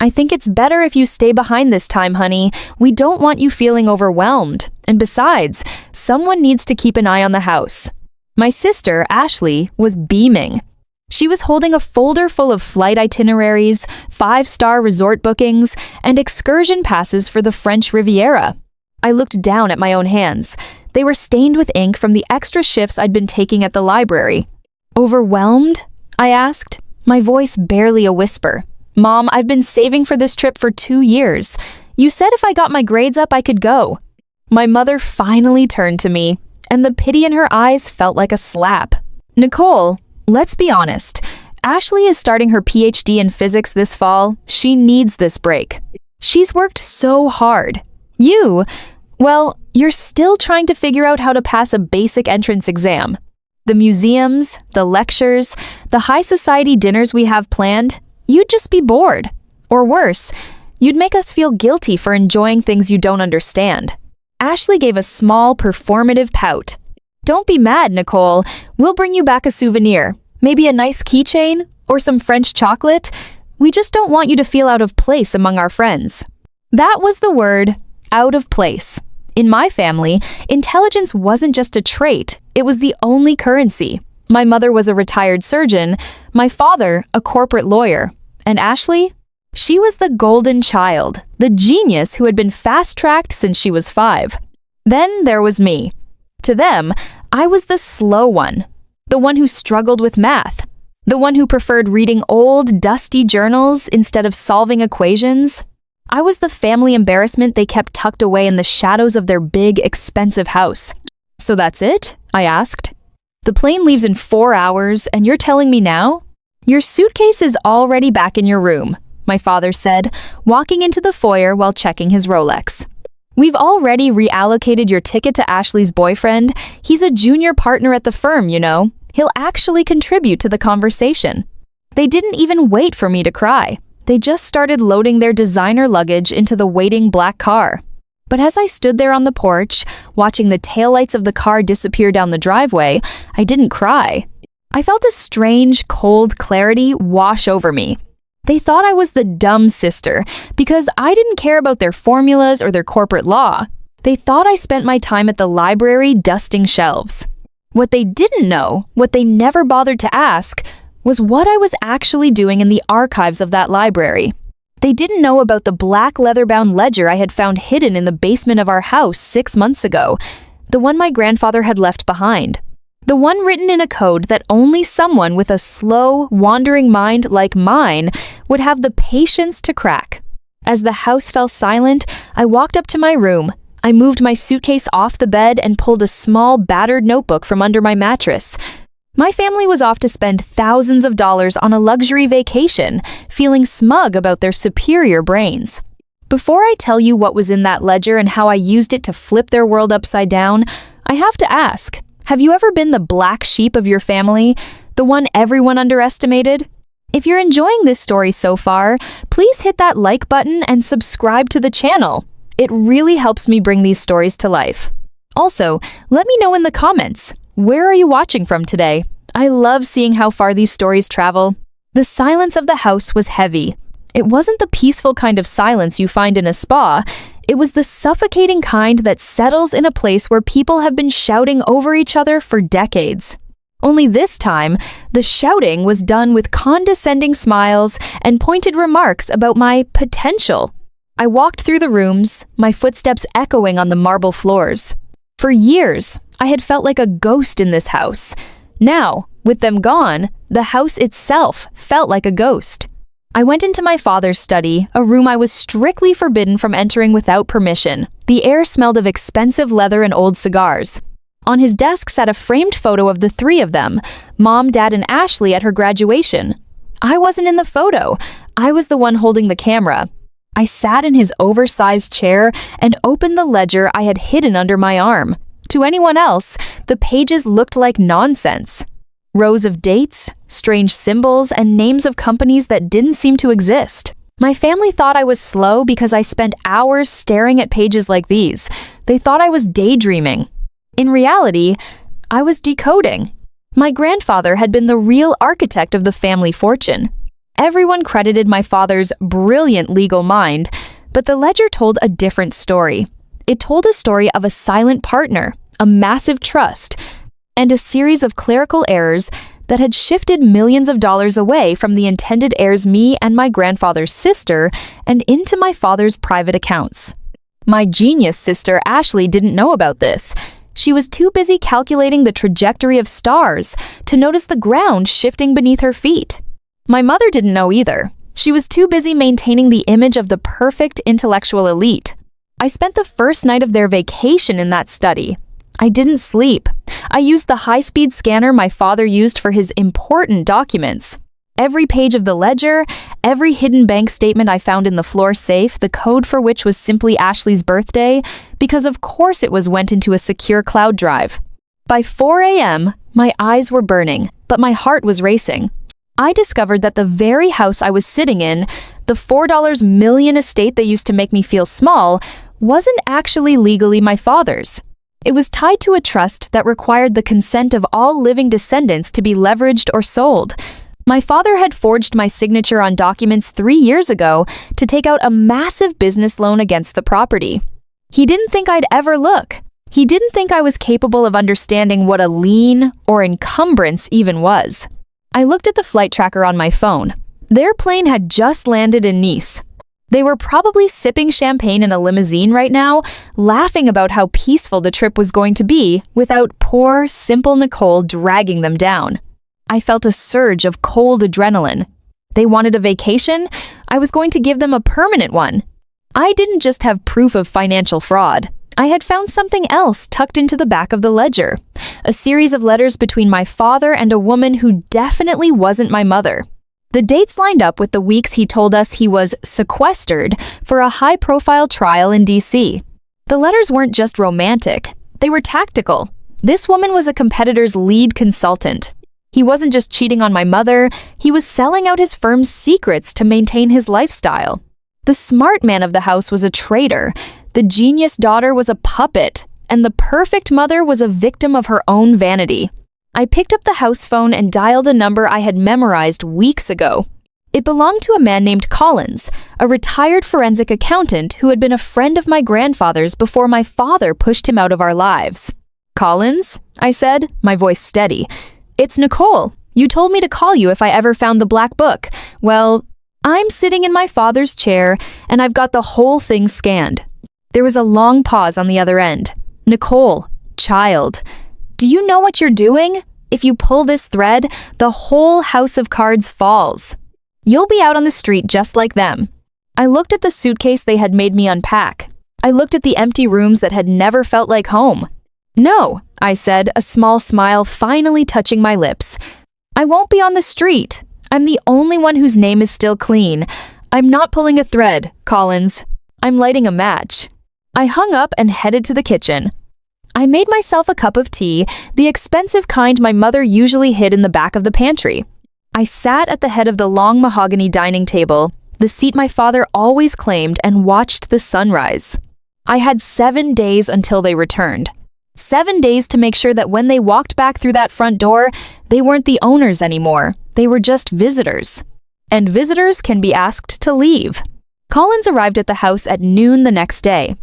I think it's better if you stay behind this time, honey. We don't want you feeling overwhelmed. And besides, someone needs to keep an eye on the house." My sister, Ashley, was beaming. She was holding a folder full of flight itineraries, 5-star resort bookings, and excursion passes for the French Riviera. I looked down at my own hands. They were stained with ink from the extra shifts I'd been taking at the library. "Overwhelmed?" I asked, my voice barely a whisper. "Mom, I've been saving for this trip for 2 years. You said if I got my grades up, I could go." My mother finally turned to me, and the pity in her eyes felt like a slap. "Nicole, let's be honest. Ashley is starting her PhD in physics this fall. She needs this break. She's worked so hard. Well, you're still trying to figure out how to pass a basic entrance exam. The museums, the lectures, the high society dinners we have planned, you'd just be bored. Or worse, you'd make us feel guilty for enjoying things you don't understand." Ashley gave a small, performative pout. "Don't be mad, Nicole. We'll bring you back a souvenir. Maybe a nice keychain or some French chocolate. We just don't want you to feel out of place among our friends." That was the word, out of place. In my family, intelligence wasn't just a trait, it was the only currency. My mother was a retired surgeon, my father a corporate lawyer, and Ashley? She was the golden child, the genius who had been fast-tracked since she was 5. Then there was me. To them, I was the slow one, the one who struggled with math, the one who preferred reading old, dusty journals instead of solving equations. I was the family embarrassment they kept tucked away in the shadows of their big, expensive house. "So that's it?" I asked. "The plane leaves in 4 hours, and you're telling me now?" "Your suitcase is already back in your room," my father said, walking into the foyer while checking his Rolex. "We've already reallocated your ticket to Ashley's boyfriend. He's a junior partner at the firm, you know. He'll actually contribute to the conversation." They didn't even wait for me to cry. They just started loading their designer luggage into the waiting black car. But as I stood there on the porch, watching the taillights of the car disappear down the driveway, I didn't cry. I felt a strange, cold clarity wash over me. They thought I was the dumb sister because I didn't care about their formulas or their corporate law. They thought I spent my time at the library dusting shelves. What they didn't know, what they never bothered to ask, was what I was actually doing in the archives of that library. They didn't know about the black leather-bound ledger I had found hidden in the basement of our house 6 months ago, the one my grandfather had left behind. The one written in a code that only someone with a slow, wandering mind like mine would have the patience to crack. As the house fell silent, I walked up to my room. I moved my suitcase off the bed and pulled a small, battered notebook from under my mattress. My family was off to spend thousands of dollars on a luxury vacation, feeling smug about their superior brains. Before I tell you what was in that ledger and how I used it to flip their world upside down, I have to ask, have you ever been the black sheep of your family, the one everyone underestimated? If you're enjoying this story so far, please hit that like button and subscribe to the channel. It really helps me bring these stories to life. Also, let me know in the comments, where are you watching from today? I love seeing how far these stories travel. The silence of the house was heavy. It wasn't the peaceful kind of silence you find in a spa. It was the suffocating kind that settles in a place where people have been shouting over each other for decades. Only this time, the shouting was done with condescending smiles and pointed remarks about my potential. I walked through the rooms, my footsteps echoing on the marble floors. For years, I had felt like a ghost in this house. Now, with them gone, the house itself felt like a ghost. I went into my father's study, a room I was strictly forbidden from entering without permission. The air smelled of expensive leather and old cigars. On his desk sat a framed photo of the 3 of them, Mom, Dad, and Ashley at her graduation. I wasn't in the photo. I was the one holding the camera. I sat in his oversized chair and opened the ledger I had hidden under my arm. To anyone else, the pages looked like nonsense. Rows of dates, strange symbols, and names of companies that didn't seem to exist. My family thought I was slow because I spent hours staring at pages like these. They thought I was daydreaming. In reality, I was decoding. My grandfather had been the real architect of the family fortune. Everyone credited my father's brilliant legal mind, but the ledger told a different story. It told a story of a silent partner, a massive trust, and a series of clerical errors that had shifted millions of dollars away from the intended heirs, me and my grandfather's sister, and into my father's private accounts. My genius sister Ashley didn't know about this. She was too busy calculating the trajectory of stars to notice the ground shifting beneath her feet. My mother didn't know either. She was too busy maintaining the image of the perfect intellectual elite. I spent the first night of their vacation in that study. I didn't sleep. I used the high-speed scanner my father used for his important documents. Every page of the ledger, every hidden bank statement I found in the floor safe, the code for which was simply Ashley's birthday, because of course it went into a secure cloud drive. By 4 a.m., my eyes were burning, but my heart was racing. I discovered that the very house I was sitting in, the $4 million estate that used to make me feel small, wasn't actually legally my father's. It was tied to a trust that required the consent of all living descendants to be leveraged or sold. My father had forged my signature on documents 3 years ago to take out a massive business loan against the property. He didn't think I'd ever look. He didn't think I was capable of understanding what a lien or encumbrance even was. I looked at the flight tracker on my phone. Their plane had just landed in Nice. They were probably sipping champagne in a limousine right now, laughing about how peaceful the trip was going to be without poor, simple Nicole dragging them down. I felt a surge of cold adrenaline. They wanted a vacation. I was going to give them a permanent one. I didn't just have proof of financial fraud. I had found something else tucked into the back of the ledger. A series of letters between my father and a woman who definitely wasn't my mother. The dates lined up with the weeks he told us he was sequestered for a high-profile trial in D.C. The letters weren't just romantic. They were tactical. This woman was a competitor's lead consultant. He wasn't just cheating on my mother, he was selling out his firm's secrets to maintain his lifestyle. The smart man of the house was a traitor, the genius daughter was a puppet, and the perfect mother was a victim of her own vanity. I picked up the house phone and dialed a number I had memorized weeks ago. It belonged to a man named Collins, a retired forensic accountant who had been a friend of my grandfather's before my father pushed him out of our lives. "Collins?" I said, my voice steady. "It's Nicole. You told me to call you if I ever found the black book. Well, I'm sitting in my father's chair, and I've got the whole thing scanned." There was a long pause on the other end. "Nicole, child, do you know what you're doing? If you pull this thread, the whole house of cards falls. You'll be out on the street just like them." I looked at the suitcase they had made me unpack. I looked at the empty rooms that had never felt like home. "No," I said, a small smile finally touching my lips. "I won't be on the street. I'm the only one whose name is still clean. I'm not pulling a thread, Collins. I'm lighting a match." I hung up and headed to the kitchen. I made myself a cup of tea, the expensive kind my mother usually hid in the back of the pantry. I sat at the head of the long mahogany dining table, the seat my father always claimed, and watched the sunrise. I had 7 days until they returned. 7 days to make sure that when they walked back through that front door, they weren't the owners anymore. They were just visitors. And visitors can be asked to leave. Collins arrived at the house at noon the next day.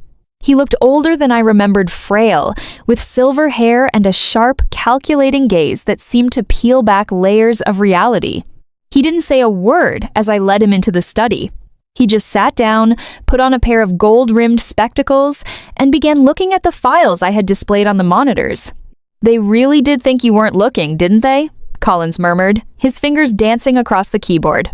He looked older than I remembered, frail, with silver hair and a sharp, calculating gaze that seemed to peel back layers of reality. He didn't say a word as I led him into the study. He just sat down, put on a pair of gold-rimmed spectacles, and began looking at the files I had displayed on the monitors. "They really did think you weren't looking, didn't they?" Collins murmured, his fingers dancing across the keyboard.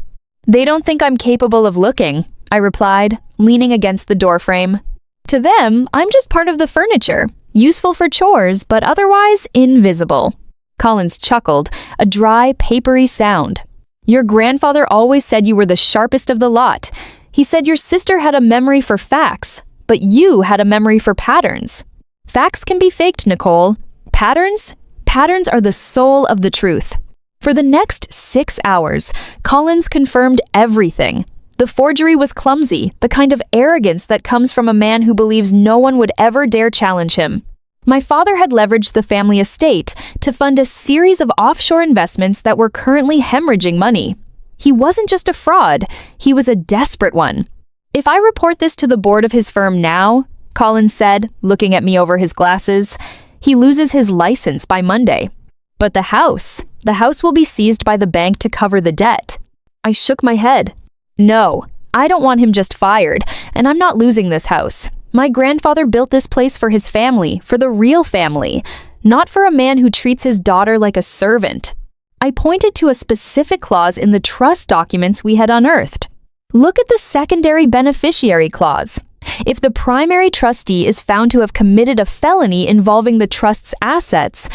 "They don't think I'm capable of looking," I replied, leaning against the doorframe. "To them, I'm just part of the furniture, useful for chores, but otherwise invisible." Collins chuckled, a dry, papery sound. "Your grandfather always said you were the sharpest of the lot. He said your sister had a memory for facts, but you had a memory for patterns. Facts can be faked, Nicole. Patterns are the soul of the truth." For the next 6 hours, Collins confirmed everything. The forgery was clumsy, the kind of arrogance that comes from a man who believes no one would ever dare challenge him. My father had leveraged the family estate to fund a series of offshore investments that were currently hemorrhaging money. He wasn't just a fraud, he was a desperate one. "If I report this to the board of his firm now," Collins said, looking at me over his glasses, "he loses his license by Monday. But the house will be seized by the bank to cover the debt." I shook my head. "No, I don't want him just fired, and I'm not losing this house. My grandfather built this place for his family, for the real family, not for a man who treats his daughter like a servant." I pointed to a specific clause in the trust documents we had unearthed. "Look at the secondary beneficiary clause. If the primary trustee is found to have committed a felony involving the trust's assets,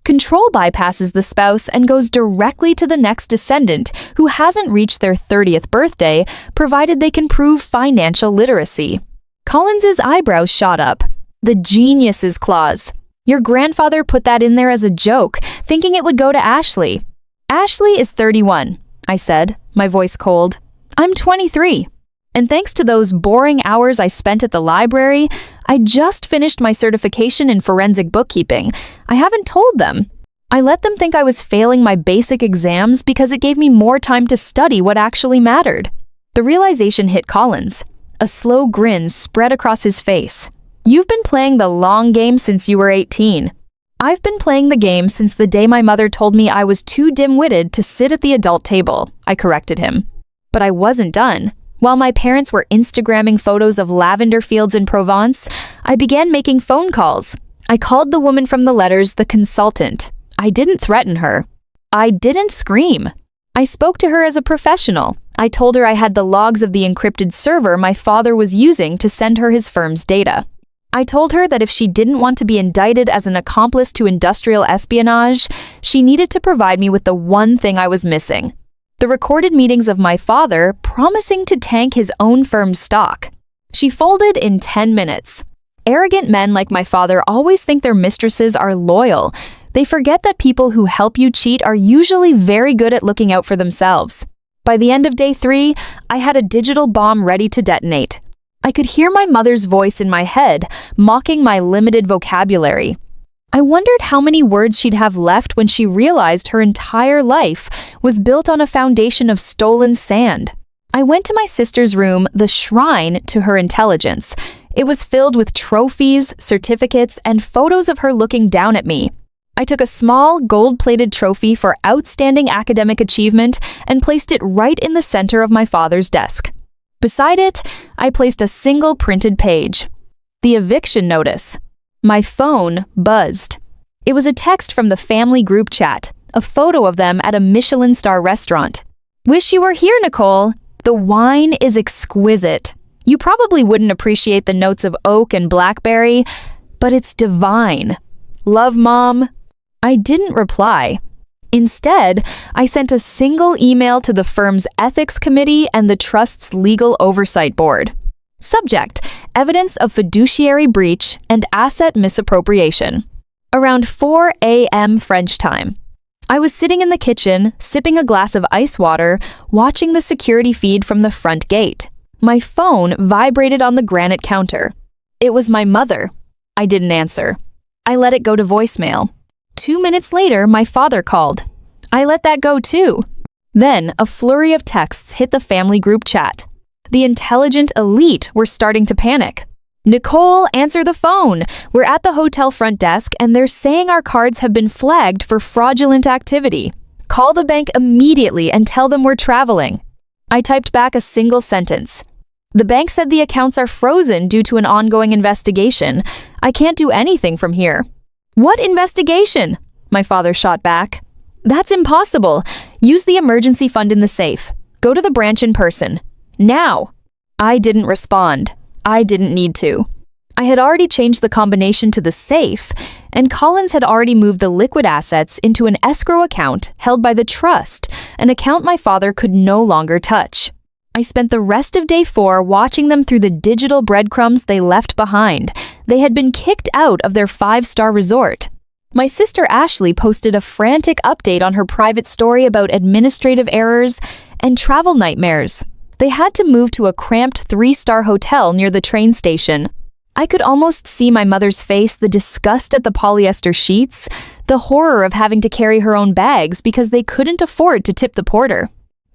control bypasses the spouse and goes directly to the next descendant who hasn't reached their 30th birthday, provided they can prove financial literacy." Collins's eyebrows shot up. "The geniuses clause. Your grandfather put that in there as a joke, thinking it would go to Ashley." "Ashley is 31, I said, my voice cold. "I'm 23. And thanks to those boring hours I spent at the library, I just finished my certification in forensic bookkeeping. I haven't told them. I let them think I was failing my basic exams because it gave me more time to study what actually mattered." The realization hit Collins. A slow grin spread across his face. "You've been playing the long game since you were 18. I've been playing the game since the day my mother told me I was too dim-witted to sit at the adult table," I corrected him. But I wasn't done. While my parents were Instagramming photos of lavender fields in Provence, I began making phone calls. I called the woman from the letters the consultant. I didn't threaten her. I didn't scream. I spoke to her as a professional. I told her I had the logs of the encrypted server my father was using to send her his firm's data. I told her that if she didn't want to be indicted as an accomplice to industrial espionage, she needed to provide me with the one thing I was missing: the recorded meetings of my father promising to tank his own firm's stock. She folded in 10 minutes. Arrogant men like my father always think their mistresses are loyal. They forget that people who help you cheat are usually very good at looking out for themselves. By the end of day 3, I had a digital bomb ready to detonate. I could hear my mother's voice in my head, mocking my limited vocabulary. I wondered how many words she'd have left when she realized her entire life was built on a foundation of stolen sand. I went to my sister's room, the shrine to her intelligence. It was filled with trophies, certificates, and photos of her looking down at me. I took a small, gold-plated trophy for outstanding academic achievement and placed it right in the center of my father's desk. Beside it, I placed a single printed page: the eviction notice. My phone buzzed. It was a text from the family group chat, a photo of them at a Michelin star restaurant. "Wish you were here, Nicole. The wine is exquisite. You probably wouldn't appreciate the notes of oak and blackberry, but it's divine. Love, Mom." I didn't reply. Instead, I sent a single email to the firm's ethics committee and the trust's legal oversight board. Subject: evidence of fiduciary breach and asset misappropriation. Around 4 a.m. French time. I was sitting in the kitchen, sipping a glass of ice water, watching the security feed from the front gate. My phone vibrated on the granite counter. It was my mother. I didn't answer. I let it go to voicemail. 2 minutes later, my father called. I let that go too. Then, a flurry of texts hit the family group chat. The intelligent elite were starting to panic. "Nicole, answer the phone. We're at the hotel front desk and they're saying our cards have been flagged for fraudulent activity. Call the bank immediately and tell them we're traveling." I typed back a single sentence. "The bank said the accounts are frozen due to an ongoing investigation. I can't do anything from here." "What investigation?" my father shot back. "That's impossible. Use the emergency fund in the safe. Go to the branch in person. Now." I didn't respond. I didn't need to. I had already changed the combination to the safe, and Collins had already moved the liquid assets into an escrow account held by the trust, an account my father could no longer touch. I spent the rest of day 4 watching them through the digital breadcrumbs they left behind. They had been kicked out of their 5-star resort. My sister Ashley posted a frantic update on her private story about administrative errors and travel nightmares. They had to move to a cramped 3-star hotel near the train station. I could almost see my mother's face, the disgust at the polyester sheets, the horror of having to carry her own bags because they couldn't afford to tip the porter.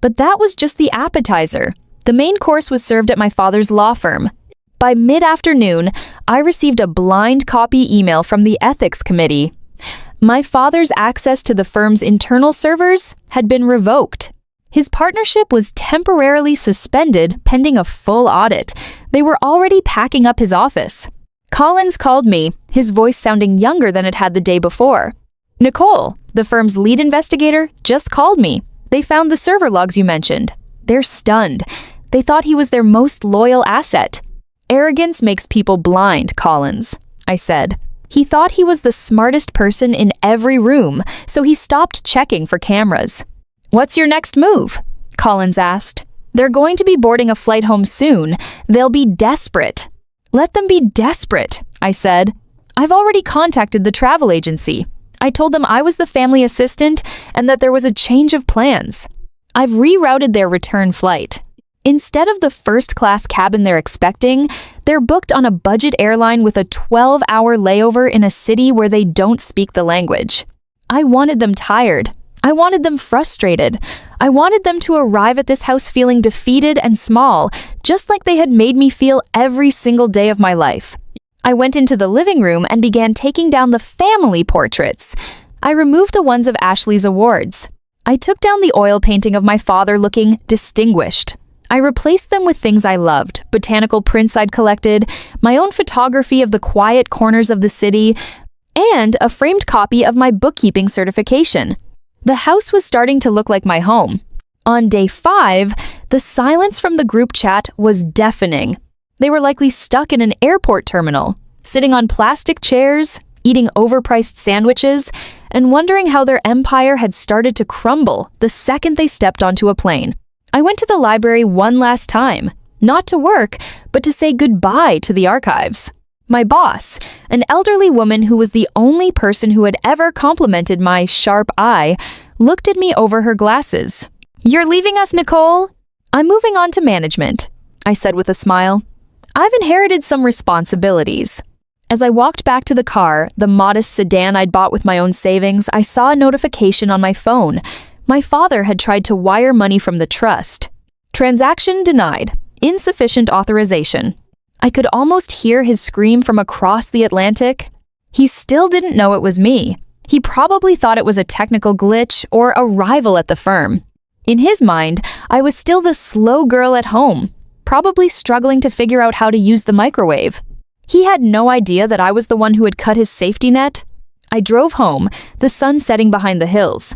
But that was just the appetizer. The main course was served at my father's law firm. By mid-afternoon, I received a blind copy email from the ethics committee. My father's access to the firm's internal servers had been revoked. His partnership was temporarily suspended pending a full audit. They were already packing up his office. Collins called me, his voice sounding younger than it had the day before. "Nicole, the firm's lead investigator, just called me. They found the server logs you mentioned. They're stunned. They thought he was their most loyal asset." "Arrogance makes people blind, Collins," I said. He thought he was the smartest person in every room, so he stopped checking for cameras. "What's your next move?" Collins asked. "They're going to be boarding a flight home soon. They'll be desperate." "Let them be desperate," I said. "I've already contacted the travel agency. I told them I was the family assistant and that there was a change of plans. I've rerouted their return flight. Instead of the first-class cabin they're expecting, they're booked on a budget airline with a 12-hour layover in a city where they don't speak the language. I wanted them tired. I wanted them frustrated. I wanted them to arrive at this house feeling defeated and small, just like they had made me feel every single day of my life. I went into the living room and began taking down the family portraits. I removed the ones of Ashley's awards. I took down the oil painting of my father looking distinguished. I replaced them with things I loved, botanical prints I'd collected, my own photography of the quiet corners of the city, and a framed copy of my bookkeeping certification. The house was starting to look like my home. On day 5, the silence from the group chat was deafening. They were likely stuck in an airport terminal, sitting on plastic chairs, eating overpriced sandwiches, and wondering how their empire had started to crumble the second they stepped onto a plane. I went to the library one last time, not to work, but to say goodbye to the archives. My boss, an elderly woman who was the only person who had ever complimented my sharp eye, looked at me over her glasses. "You're leaving us, Nicole?" "I'm moving on to management," I said with a smile. "I've inherited some responsibilities." As I walked back to the car, the modest sedan I'd bought with my own savings, I saw a notification on my phone. My father had tried to wire money from the trust. "Transaction denied. Insufficient authorization." I could almost hear his scream from across the Atlantic. He still didn't know it was me. He probably thought it was a technical glitch or a rival at the firm. In his mind, I was still the slow girl at home, probably struggling to figure out how to use the microwave. He had no idea that I was the one who had cut his safety net. I drove home, the sun setting behind the hills.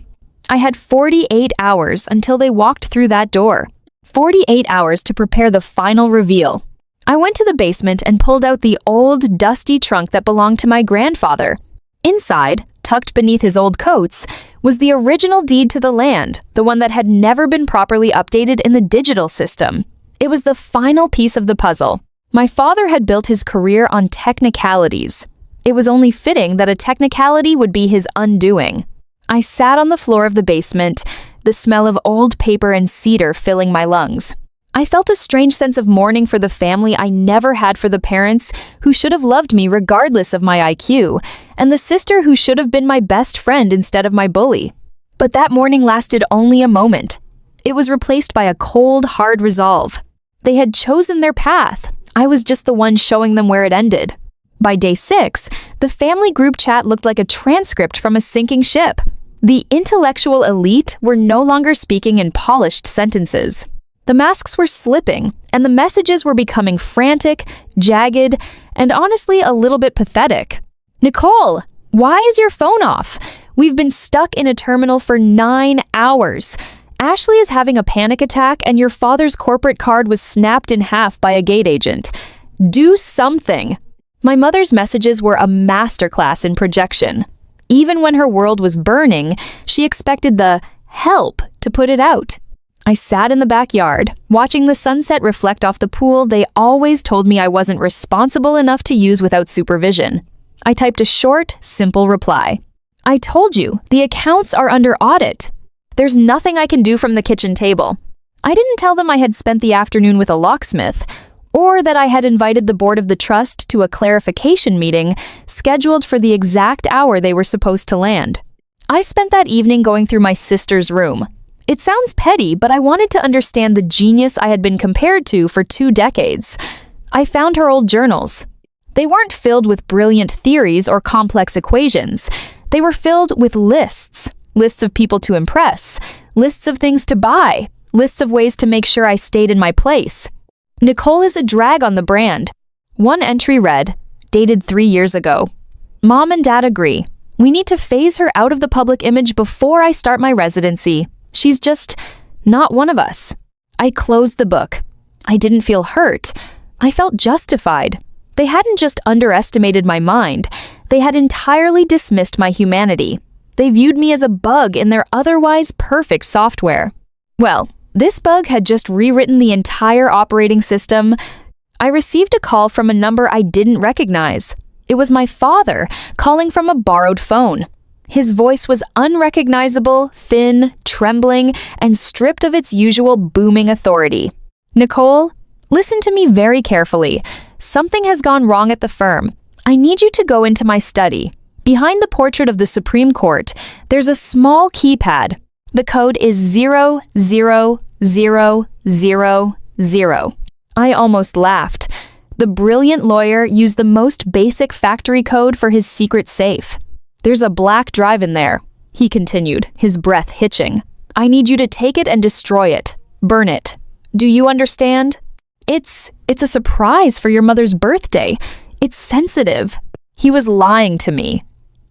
I had 48 hours until they walked through that door. 48 hours to prepare the final reveal. I went to the basement and pulled out the old, dusty trunk that belonged to my grandfather. Inside, tucked beneath his old coats, was the original deed to the land, the one that had never been properly updated in the digital system. It was the final piece of the puzzle. My father had built his career on technicalities. It was only fitting that a technicality would be his undoing. I sat on the floor of the basement, the smell of old paper and cedar filling my lungs. I felt a strange sense of mourning for the family I never had for the parents who should have loved me regardless of my IQ, and the sister who should have been my best friend instead of my bully. But that mourning lasted only a moment. It was replaced by a cold, hard resolve. They had chosen their path. I was just the one showing them where it ended. By day 6, the family group chat looked like a transcript from a sinking ship. The intellectual elite were no longer speaking in polished sentences. The masks were slipping, and the messages were becoming frantic, jagged, and honestly a little bit pathetic. "Nicole, why is your phone off? We've been stuck in a terminal for 9 hours. Ashley is having a panic attack, and your father's corporate card was snapped in half by a gate agent. Do something." My mother's messages were a masterclass in projection. Even when her world was burning, she expected the help to put it out. I sat in the backyard, watching the sunset reflect off the pool they always told me I wasn't responsible enough to use without supervision. I typed a short, simple reply. "I told you, the accounts are under audit. There's nothing I can do from the kitchen table." I didn't tell them I had spent the afternoon with a locksmith, or that I had invited the board of the trust to a clarification meeting scheduled for the exact hour they were supposed to land. I spent that evening going through my sister's room. It sounds petty, but I wanted to understand the genius I had been compared to for 2 decades. I found her old journals. They weren't filled with brilliant theories or complex equations. They were filled with lists. Lists of people to impress. Lists of things to buy. Lists of ways to make sure I stayed in my place. Nicole is a drag on the brand. One entry read, dated 3 years ago. Mom and Dad agree. We need to phase her out of the public image before I start my residency. She's just not one of us. I closed the book. I didn't feel hurt. I felt justified. They hadn't just underestimated my mind. They had entirely dismissed my humanity. They viewed me as a bug in their otherwise perfect software. Well, this bug had just rewritten the entire operating system. I received a call from a number I didn't recognize. It was my father calling from a borrowed phone. His voice was unrecognizable, thin, trembling, and stripped of its usual booming authority. Nicole, listen to me very carefully. Something has gone wrong at the firm. I need you to go into my study. Behind the portrait of the Supreme Court, there's a small keypad. The code is 00000. I almost laughed. The brilliant lawyer used the most basic factory code for his secret safe. There's a black drive in there, he continued, his breath hitching. I need you to take it and destroy it. Burn it. Do you understand? It's a surprise for your mother's birthday. It's sensitive. He was lying to me.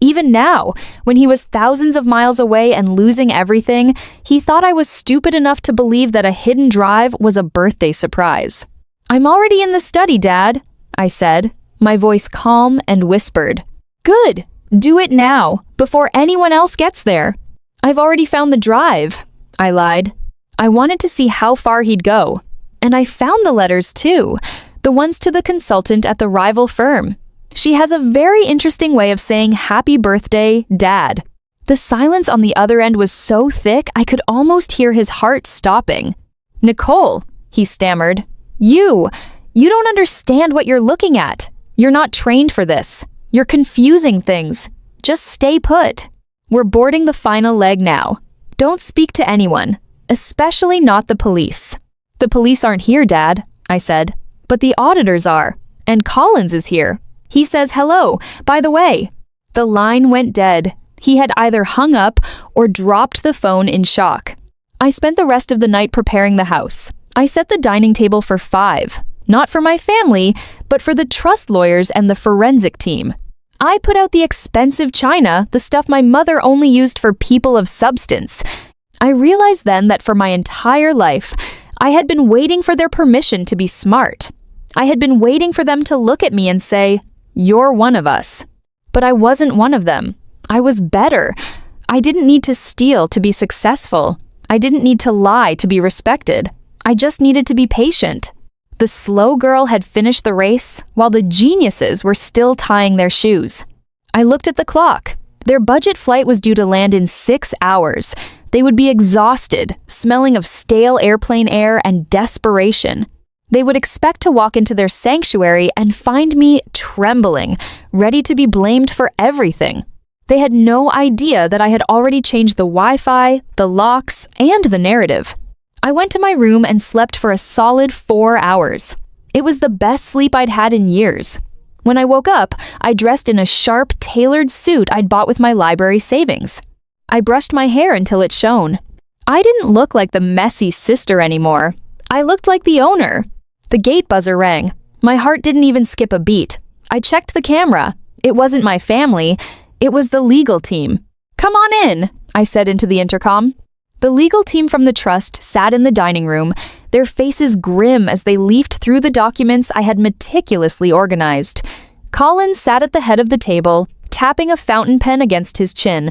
Even now, when he was thousands of miles away and losing everything, he thought I was stupid enough to believe that a hidden drive was a birthday surprise. I'm already in the study, Dad, I said, my voice calm and whispered. Good. Do it now, before anyone else gets there. I've already found the drive, I lied. I wanted to see how far he'd go. And I found the letters too, the ones to the consultant at the rival firm. She has a very interesting way of saying happy birthday, Dad. The silence on the other end was so thick I could almost hear his heart stopping. Nicole, he stammered, you don't understand what you're looking at. You're not trained for this. You're confusing things. Just stay put. We're boarding the final leg now. Don't speak to anyone, especially not the police. The police aren't here, Dad, I said, but the auditors are, and Collins is here. He says hello, by the way. The line went dead. He had either hung up or dropped the phone in shock. I spent the rest of the night preparing the house. I set the dining table for 5, not for my family, but for the trust lawyers and the forensic team. I put out the expensive china, the stuff my mother only used for people of substance. I realized then that for my entire life, I had been waiting for their permission to be smart. I had been waiting for them to look at me and say, "You're one of us." But I wasn't one of them. I was better. I didn't need to steal to be successful. I didn't need to lie to be respected. I just needed to be patient. The slow girl had finished the race, while the geniuses were still tying their shoes. I looked at the clock. Their budget flight was due to land in 6 hours. They would be exhausted, smelling of stale airplane air and desperation. They would expect to walk into their sanctuary and find me trembling, ready to be blamed for everything. They had no idea that I had already changed the Wi-Fi, the locks, and the narrative. I went to my room and slept for a solid 4 hours. It was the best sleep I'd had in years. When I woke up, I dressed in a sharp, tailored suit I'd bought with my library savings. I brushed my hair until it shone. I didn't look like the messy sister anymore. I looked like the owner. The gate buzzer rang. My heart didn't even skip a beat. I checked the camera. It wasn't my family. It was the legal team. "Come on in," I said into the intercom. The legal team from the trust sat in the dining room, their faces grim as they leafed through the documents I had meticulously organized. Collins sat at the head of the table, tapping a fountain pen against his chin.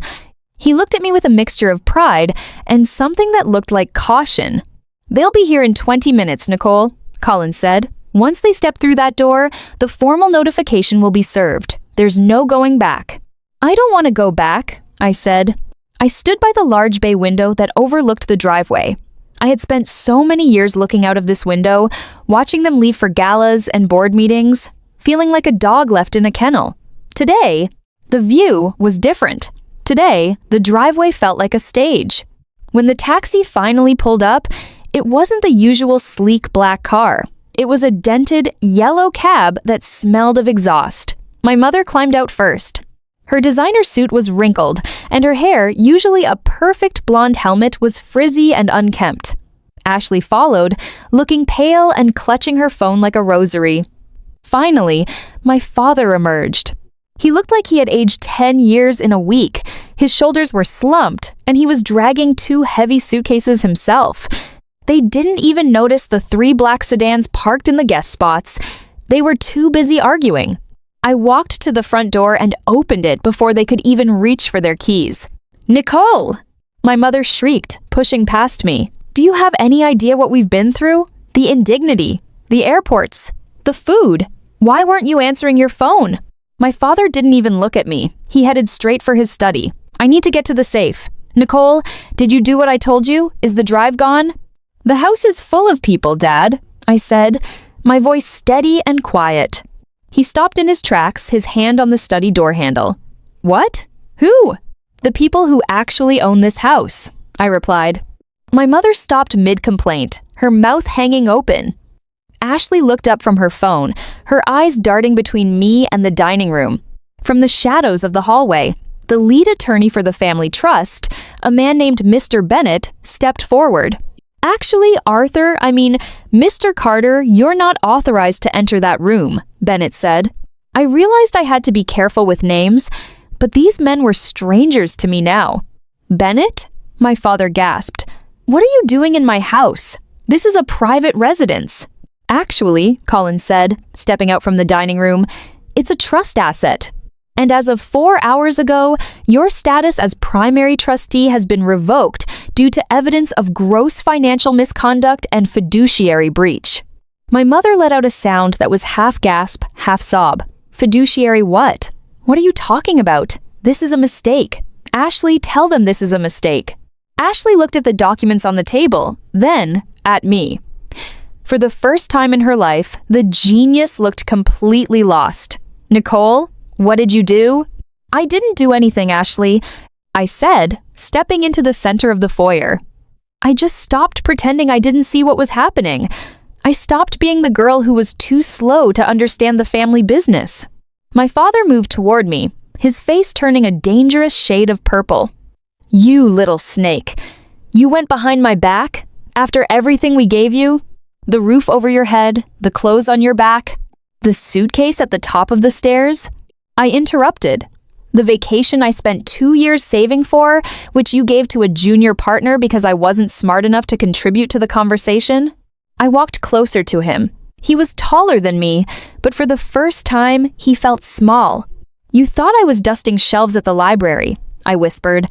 He looked at me with a mixture of pride and something that looked like caution. "They'll be here in 20 minutes, Nicole," Collins said. "Once they step through that door, the formal notification will be served. There's no going back." "I don't want to go back," I said. I stood by the large bay window that overlooked the driveway. I had spent so many years looking out of this window, watching them leave for galas and board meetings, feeling like a dog left in a kennel. Today, the view was different. Today, the driveway felt like a stage. When the taxi finally pulled up, it wasn't the usual sleek black car. It was a dented, yellow cab that smelled of exhaust. My mother climbed out first. Her designer suit was wrinkled, and her hair, usually a perfect blonde helmet, was frizzy and unkempt. Ashley followed, looking pale and clutching her phone like a rosary. Finally, my father emerged. He looked like he had aged 10 years in a week. His shoulders were slumped, and he was dragging 2 heavy suitcases himself. They didn't even notice the 3 black sedans parked in the guest spots. They were too busy arguing. I walked to the front door and opened it before they could even reach for their keys. "Nicole!" My mother shrieked, pushing past me. "Do you have any idea what we've been through? The indignity, the airports, the food. Why weren't you answering your phone?" My father didn't even look at me. He headed straight for his study. "I need to get to the safe. Nicole, did you do what I told you? Is the drive gone?" "The house is full of people, Dad," I said, my voice steady and quiet. He stopped in his tracks, his hand on the study door handle. "What? Who?" "The people who actually own this house," I replied. My mother stopped mid-complaint, her mouth hanging open. Ashley looked up from her phone, her eyes darting between me and the dining room. From the shadows of the hallway, the lead attorney for the family trust, a man named Mr. Bennett, stepped forward. "Actually, Mr. Carter, you're not authorized to enter that room," Bennett said. I realized I had to be careful with names, but these men were strangers to me now. "Bennett?" My father gasped. "What are you doing in my house? This is a private residence." "Actually," Colin said, stepping out from the dining room, "it's a trust asset. And as of 4 hours ago, your status as primary trustee has been revoked due to evidence of gross financial misconduct and fiduciary breach." My mother let out a sound that was half gasp, half sob. "Fiduciary what? What are you talking about? This is a mistake. Ashley, tell them this is a mistake." Ashley looked at the documents on the table, then at me. For the first time in her life, the genius looked completely lost. "Nicole, what did you do?" "I didn't do anything, Ashley," I said, stepping into the center of the foyer. I just stopped pretending I didn't see what was happening. I stopped being the girl who was too slow to understand the family business. My father moved toward me, his face turning a dangerous shade of purple. "You little snake. You went behind my back? After everything we gave you? The roof over your head, the clothes on your back, the suitcase at the top of the stairs?" I interrupted. "The vacation I spent 2 years saving for, which you gave to a junior partner because I wasn't smart enough to contribute to the conversation?" I walked closer to him. He was taller than me, but for the first time, he felt small. "You thought I was dusting shelves at the library," I whispered,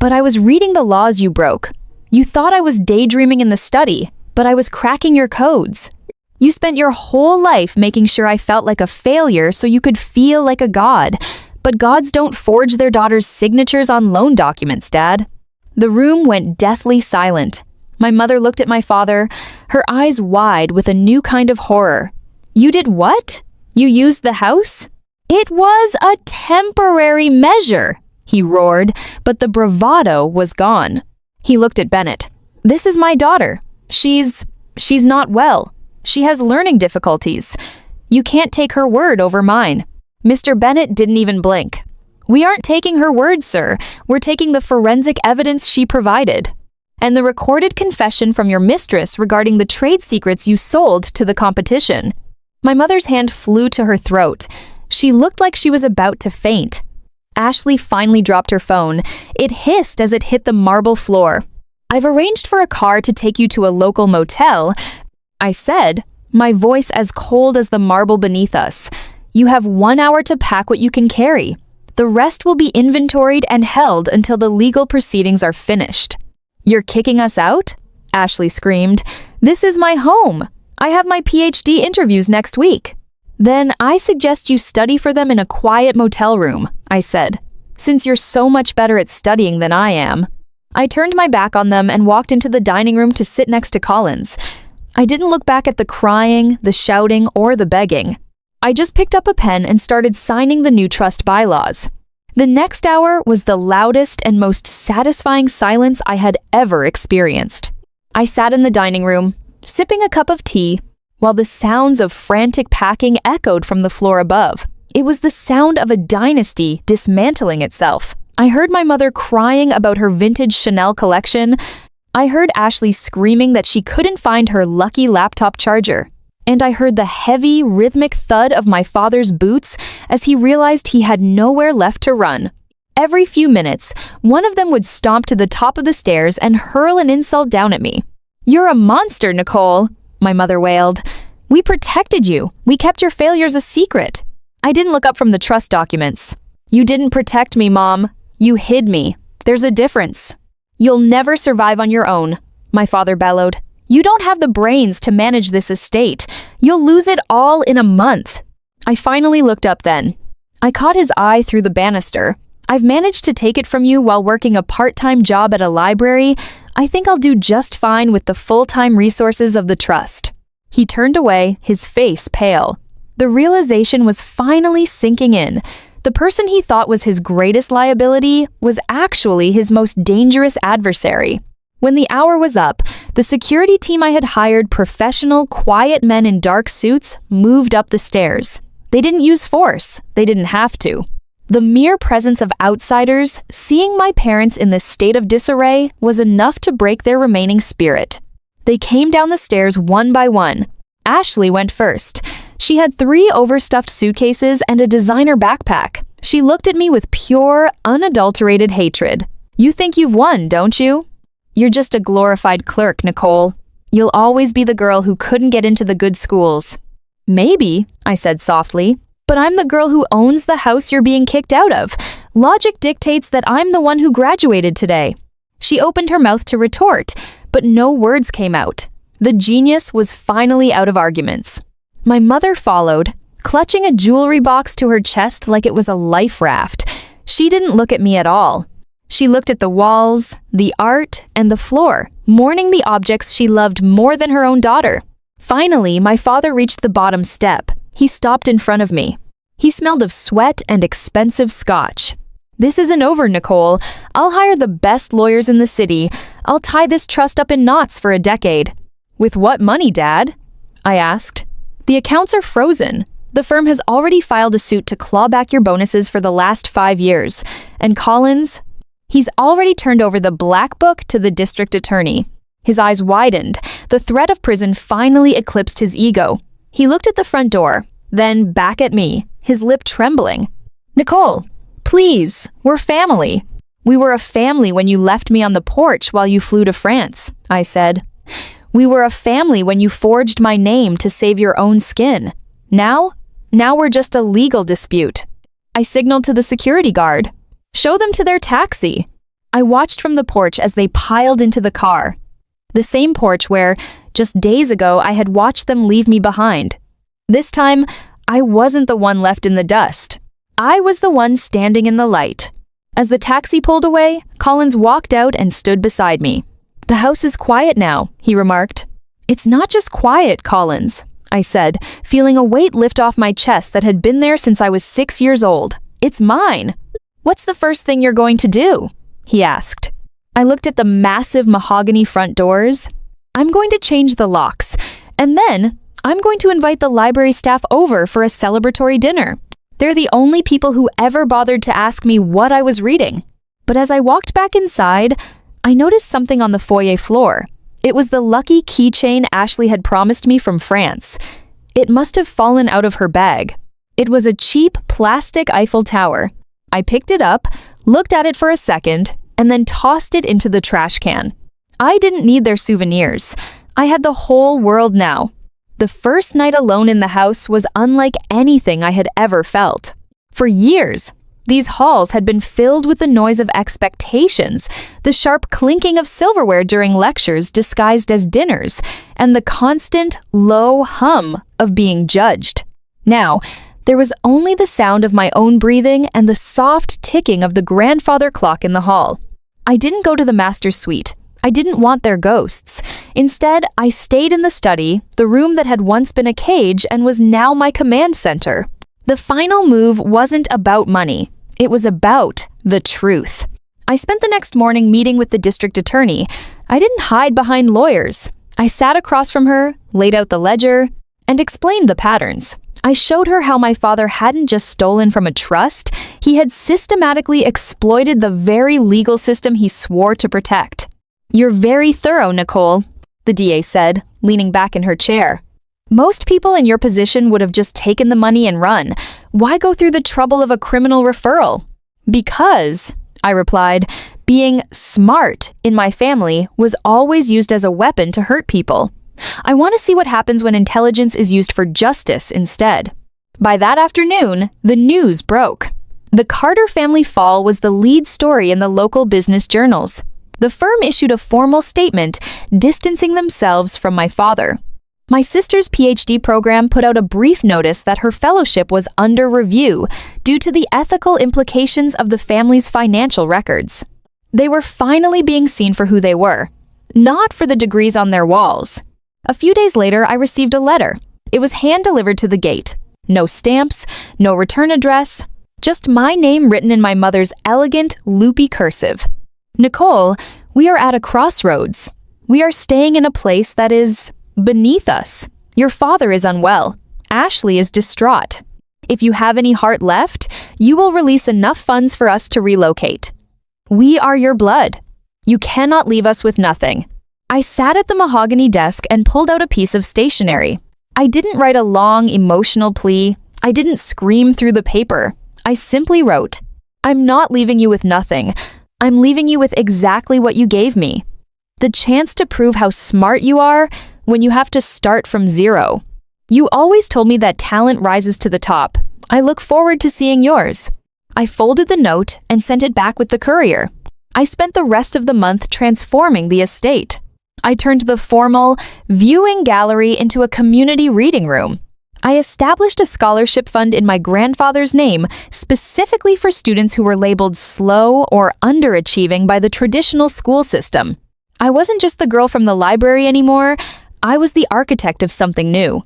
"but I was reading the laws you broke. You thought I was daydreaming in the study, but I was cracking your codes. You spent your whole life making sure I felt like a failure so you could feel like a god. But gods don't forge their daughters' signatures on loan documents, Dad." The room went deathly silent. My mother looked at my father, her eyes wide with a new kind of horror. "You did what? You used the house?" "It was a temporary measure," he roared, but the bravado was gone. He looked at Bennett. "This is my daughter. She's not well. She has learning difficulties. You can't take her word over mine." Mr. Bennett didn't even blink. "We aren't taking her word, sir. We're taking the forensic evidence she provided. And the recorded confession from your mistress regarding the trade secrets you sold to the competition." My mother's hand flew to her throat. She looked like she was about to faint. Ashley finally dropped her phone. It hissed as it hit the marble floor. "I've arranged for a car to take you to a local motel," I said, my voice as cold as the marble beneath us. "You have 1 hour to pack what you can carry. The rest will be inventoried and held until the legal proceedings are finished." "You're kicking us out?" Ashley screamed. "This is my home. I have my PhD interviews next week." "Then I suggest you study for them in a quiet motel room," I said, "since you're so much better at studying than I am." I turned my back on them and walked into the dining room to sit next to Collins. I didn't look back at the crying, the shouting, or the begging. I just picked up a pen and started signing the new trust bylaws. The next hour was the loudest and most satisfying silence I had ever experienced. I sat in the dining room, sipping a cup of tea, while the sounds of frantic packing echoed from the floor above. It was the sound of a dynasty dismantling itself. I heard my mother crying about her vintage Chanel collection. I heard Ashley screaming that she couldn't find her lucky laptop charger. And I heard the heavy, rhythmic thud of my father's boots as he realized he had nowhere left to run. Every few minutes, one of them would stomp to the top of the stairs and hurl an insult down at me. "You're a monster, Nicole," my mother wailed. "We protected you. We kept your failures a secret." I didn't look up from the trust documents. "You didn't protect me, Mom. You hid me. There's a difference." "You'll never survive on your own," my father bellowed. "You don't have the brains to manage this estate. You'll lose it all in a month." I finally looked up then. I caught his eye through the banister. "I've managed to take it from you while working a part-time job at a library. I think I'll do just fine with the full-time resources of the trust." He turned away, his face pale. The realization was finally sinking in. The person he thought was his greatest liability was actually his most dangerous adversary. When the hour was up, the security team I had hired, professional, quiet men in dark suits, moved up the stairs. They didn't use force. They didn't have to. The mere presence of outsiders, seeing my parents in this state of disarray, was enough to break their remaining spirit. They came down the stairs one by one. Ashley went first. She had 3 overstuffed suitcases and a designer backpack. She looked at me with pure, unadulterated hatred. "You think you've won, don't you? You're just a glorified clerk, Nicole. You'll always be the girl who couldn't get into the good schools." "Maybe," I said softly, "but I'm the girl who owns the house you're being kicked out of. Logic dictates that I'm the one who graduated today." She opened her mouth to retort, but no words came out. The genius was finally out of arguments. My mother followed, clutching a jewelry box to her chest like it was a life raft. She didn't look at me at all. She looked at the walls, the art, and the floor, mourning the objects she loved more than her own daughter. Finally, my father reached the bottom step. He stopped in front of me. He smelled of sweat and expensive scotch. "This isn't over, Nicole. I'll hire the best lawyers in the city. I'll tie this trust up in knots for a decade." "With what money, Dad?" I asked. "The accounts are frozen. The firm has already filed a suit to claw back your bonuses for the last 5 years. And Collins, he's already turned over the black book to the district attorney." His eyes widened. The threat of prison finally eclipsed his ego. He looked at the front door, then back at me, his lip trembling. "Nicole, please, we're family." "We were a family when you left me on the porch while you flew to France," I said. "We were a family when you forged my name to save your own skin. Now we're just a legal dispute." I signaled to the security guard. "Show them to their taxi." I watched from the porch as they piled into the car. The same porch where, just days ago, I had watched them leave me behind. This time, I wasn't the one left in the dust. I was the one standing in the light. As the taxi pulled away, Collins walked out and stood beside me. "The house is quiet now," he remarked. "It's not just quiet, Collins," I said, feeling a weight lift off my chest that had been there since I was 6 years old. "It's mine." "What's the first thing you're going to do?" he asked. I looked at the massive mahogany front doors. "I'm going to change the locks, and then I'm going to invite the library staff over for a celebratory dinner. They're the only people who ever bothered to ask me what I was reading." But as I walked back inside, I noticed something on the foyer floor. It was the lucky keychain Ashley had promised me from France. It must have fallen out of her bag. It was a cheap plastic Eiffel Tower. I picked it up, looked at it for a second, and then tossed it into the trash can. I didn't need their souvenirs. I had the whole world now. The first night alone in the house was unlike anything I had ever felt. For years, these halls had been filled with the noise of expectations, the sharp clinking of silverware during lectures disguised as dinners, and the constant, low hum of being judged. Now, there was only the sound of my own breathing and the soft ticking of the grandfather clock in the hall. I didn't go to the master's suite. I didn't want their ghosts. Instead, I stayed in the study, the room that had once been a cage and was now my command center. The final move wasn't about money. It was about the truth. I spent the next morning meeting with the district attorney. I didn't hide behind lawyers. I sat across from her, laid out the ledger, and explained the patterns. I showed her how my father hadn't just stolen from a trust, he had systematically exploited the very legal system he swore to protect. "You're very thorough, Nicole," the DA said, leaning back in her chair. "Most people in your position would have just taken the money and run. Why go through the trouble of a criminal referral?" "Because," I replied, "being smart in my family was always used as a weapon to hurt people. I want to see what happens when intelligence is used for justice instead." By that afternoon, the news broke. The Carter family fall was the lead story in the local business journals. The firm issued a formal statement distancing themselves from my father. My sister's PhD program put out a brief notice that her fellowship was under review due to the ethical implications of the family's financial records. They were finally being seen for who they were, not for the degrees on their walls. A few days later, I received a letter. It was hand-delivered to the gate. No stamps, no return address, just my name written in my mother's elegant, loopy cursive. "Nicole, we are at a crossroads. We are staying in a place that is beneath us. Your father is unwell. Ashley is distraught. If you have any heart left, you will release enough funds for us to relocate. We are your blood. You cannot leave us with nothing." I sat at the mahogany desk and pulled out a piece of stationery. I didn't write a long, emotional plea. I didn't scream through the paper. I simply wrote, "I'm not leaving you with nothing. I'm leaving you with exactly what you gave me. The chance to prove how smart you are when you have to start from zero. You always told me that talent rises to the top. I look forward to seeing yours." I folded the note and sent it back with the courier. I spent the rest of the month transforming the estate. I turned the formal viewing gallery into a community reading room. I established a scholarship fund in my grandfather's name specifically for students who were labeled slow or underachieving by the traditional school system. I wasn't just the girl from the library anymore. I was the architect of something new.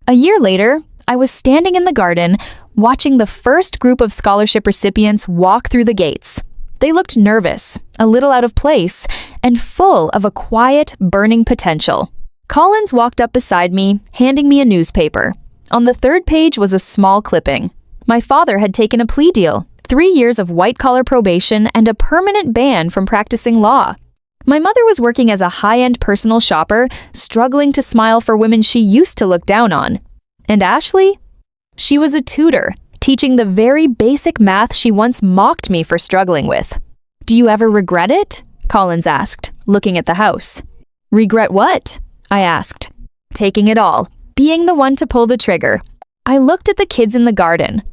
A year later, I was standing in the garden, watching the first group of scholarship recipients walk through the gates. They looked nervous, a little out of place, and full of a quiet, burning potential. Collins walked up beside me, handing me a newspaper. On the third page was a small clipping. My father had taken a plea deal, 3 years of white-collar probation, and a permanent ban from practicing law. My mother was working as a high-end personal shopper, struggling to smile for women she used to look down on. And Ashley? She was a tutor, teaching the very basic math she once mocked me for struggling with. "Do you ever regret it?" Collins asked, looking at the house. "Regret what?" I asked. "Taking it all, being the one to pull the trigger." I looked at the kids in the garden.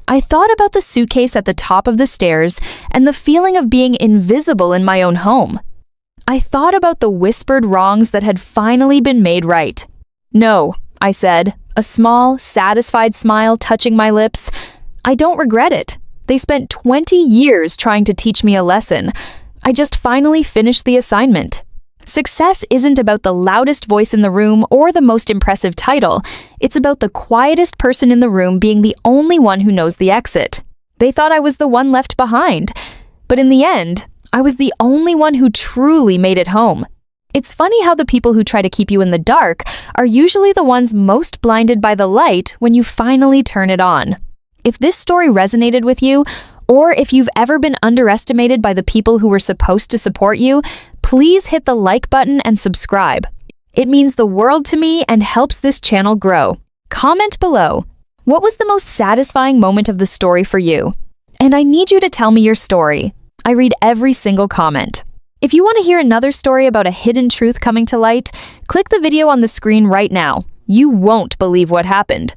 I thought about the suitcase at the top of the stairs and the feeling of being invisible in my own home. I thought about the whispered wrongs that had finally been made right. "No," I said, a small, satisfied smile touching my lips. "I don't regret it. They spent 20 years trying to teach me a lesson. I just finally finished the assignment." Success isn't about the loudest voice in the room or the most impressive title. It's about the quietest person in the room being the only one who knows the exit. They thought I was the one left behind, but in the end, I was the only one who truly made it home. It's funny how the people who try to keep you in the dark are usually the ones most blinded by the light when you finally turn it on. If this story resonated with you, or if you've ever been underestimated by the people who were supposed to support you, please hit the like button and subscribe. It means the world to me and helps this channel grow. Comment below. What was the most satisfying moment of the story for you? And I need you to tell me your story. I read every single comment. If you want to hear another story about a hidden truth coming to light, click the video on the screen right now. You won't believe what happened.